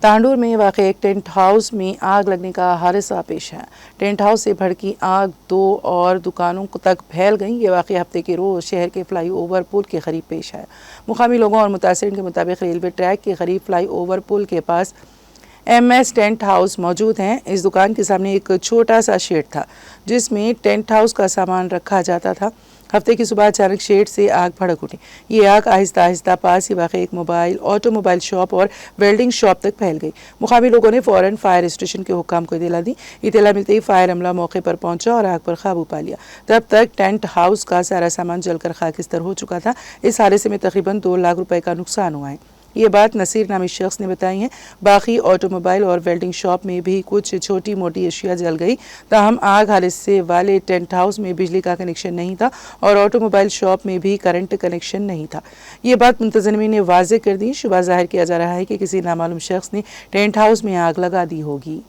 تانڈور میں واقع ایک ٹینٹ ہاؤس میں آگ لگنے کا حادثہ پیش ہے۔ ٹینٹ ہاؤس سے بھڑکی آگ 2 اور دکانوں تک پھیل گئی۔ یہ واقعہ ہفتے کے روز شہر کے فلائی اوور پل کے قریب پیش ہے۔ مقامی لوگوں اور متاثرین کے مطابق ریلوے ٹریک کے قریب فلائی اوور پل کے پاس MS ٹینٹ ہاؤس موجود ہیں۔ اس دکان کے سامنے ایک چھوٹا سا شیڈ تھا جس میں ٹینٹ ہاؤس کا سامان رکھا جاتا تھا۔ ہفتے کی صبح اچانک شیڈ سے آگ بھڑک اٹھی۔ یہ آگ آہستہ آہستہ پاس ہی واقع ایک آٹو موبائل شاپ اور ویلڈنگ شاپ تک پھیل گئی۔ مقامی لوگوں نے فوراً فائر اسٹیشن کے حکام کو اطلاع دی۔ اطلاع ملتے ہی فائر عملہ موقع پر پہنچا اور آگ پر قابو پا لیا۔ تب تک ٹینٹ ہاؤس کا سارا سامان جل کر خاکستر ہو چکا تھا۔ اس حادثے میں تقریباً 2 لاکھ روپے کا نقصان ہوا ہے۔ یہ بات نصیر نامی شخص نے بتائی ہے۔ باقی آٹو موبائل اور ویلڈنگ شاپ میں بھی کچھ چھوٹی موٹی اشیاء جل گئی۔ تاہم آگ حادثے والے ٹینٹ ہاؤس میں بجلی کا کنیکشن نہیں تھا اور آٹو موبائل شاپ میں بھی کرنٹ کنیکشن نہیں تھا۔ یہ بات منتظمین نے واضح کر دی۔ شبہ ظاہر کیا جا رہا ہے کہ کسی نامعلوم شخص نے ٹینٹ ہاؤس میں آگ لگا دی ہوگی۔